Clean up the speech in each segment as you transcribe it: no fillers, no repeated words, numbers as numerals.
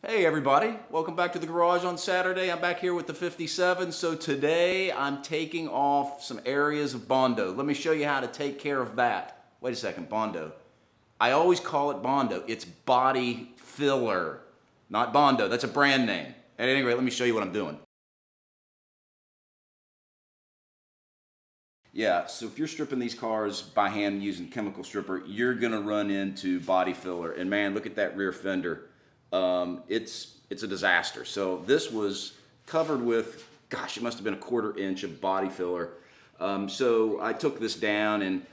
Hey everybody, welcome back to the garage on Saturday. I'm back here with the 57. So today I'm taking off some areas of Bondo. Let me show you how to take care of that. Wait a second, Bondo. I always call it Bondo. It's body filler, not Bondo. That's a brand name. At any rate, let me show you what I'm doing. Yeah, so if you're stripping these cars by hand using chemical stripper, you're gonna run into body filler. And man, look at that rear fender. It's a disaster. So this was covered with, gosh, it must have been a 1/4 inch of body filler. So I took this down, and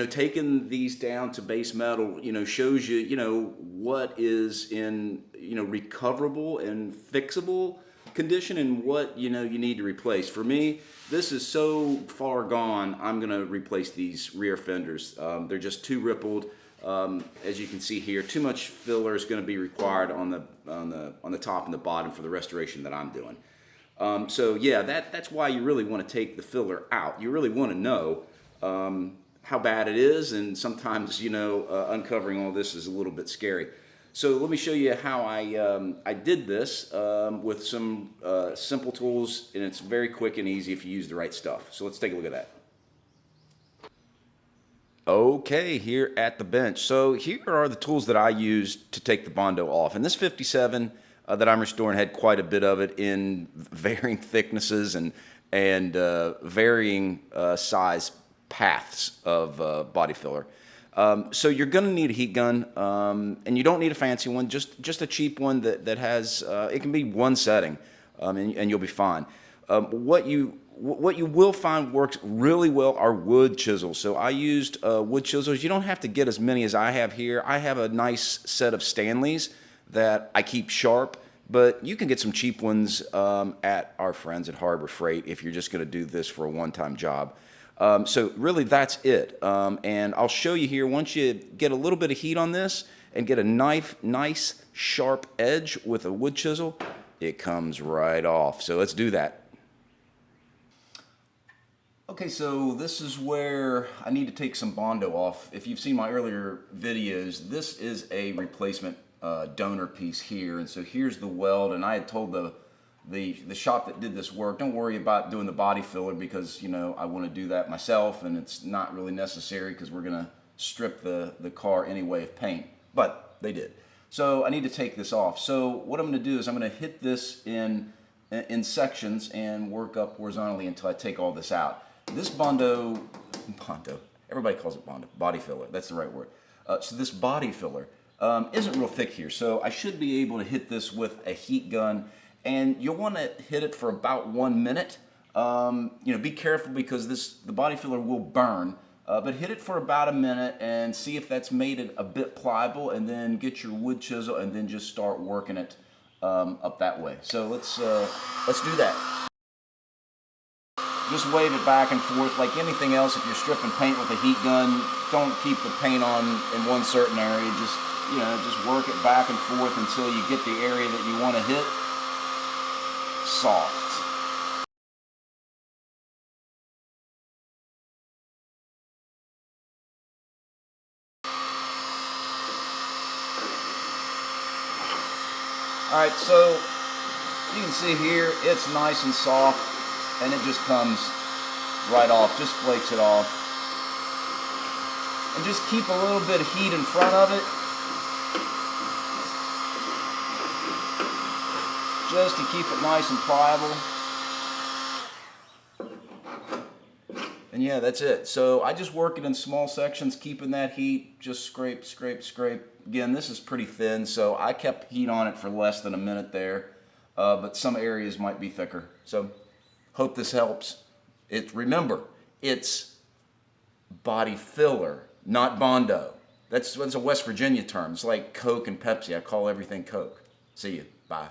taking these down to base metal, shows you, what is in, recoverable and fixable condition and what, you need to replace. For me, this is so far gone, I'm gonna replace these rear fenders. They're just too rippled. As you can see here, too much filler is going to be required on the top and the bottom for the restoration that I'm doing. So yeah, that's why you really want to take the filler out. You really want to know how bad it is, and sometimes uncovering all this is a little bit scary. So let me show you how I did this with some simple tools, and it's very quick and easy if you use the right stuff. So let's take a look at that. Okay, here at the bench. So here are the tools that I used to take the Bondo off. And this 57 that I'm restoring had quite a bit of it in varying thicknesses and varying size paths of body filler. So you're going to need a heat gun, and you don't need a fancy one, just a cheap one that has, it can be one setting, and you'll be fine. What you will find works really well are wood chisels. So I used wood chisels. You don't have to get as many as I have here. I have a nice set of Stanleys that I keep sharp, but you can get some cheap ones at our friends at Harbor Freight if you're just going to do this for a one-time job. So really that's it. And I'll show you here, once you get a little bit of heat on this and get a nice sharp edge with a wood chisel, it comes right off. So let's do that. Okay, so this is where I need to take some Bondo off. If you've seen my earlier videos, this is a replacement donor piece here, and so here's the weld. And I had told the shop that did this work, don't worry about doing the body filler because I want to do that myself, and it's not really necessary because we're gonna strip the car anyway of paint. But they did. So I need to take this off. So what I'm gonna do is I'm gonna hit this in sections and work up horizontally until I take all this out. This Bondo, everybody calls it Bondo, body filler, that's the right word. So this body filler isn't real thick here, so I should be able to hit this with a heat gun, and you'll want to hit it for about 1 minute. Be careful because the body filler will burn, but hit it for about a minute and see if that's made it a bit pliable, and then get your wood chisel and then just start working it up that way. So let's do that. Just wave it back and forth like anything else. If you're stripping paint with a heat gun, don't keep the paint on in one certain area. Just work it back and forth until you get the area that you want to hit soft. All right, so you can see here it's nice and soft, and it just comes right off, just flakes it off. And just keep a little bit of heat in front of it, just to keep it nice and pliable. And yeah, that's it. So I just work it in small sections, keeping that heat, just scrape, scrape, scrape. Again, this is pretty thin, so I kept heat on it for less than a minute there, but some areas might be thicker. So hope this helps. Remember, it's body filler, not Bondo. That's a West Virginia term. It's like Coke and Pepsi. I call everything Coke. See you. Bye.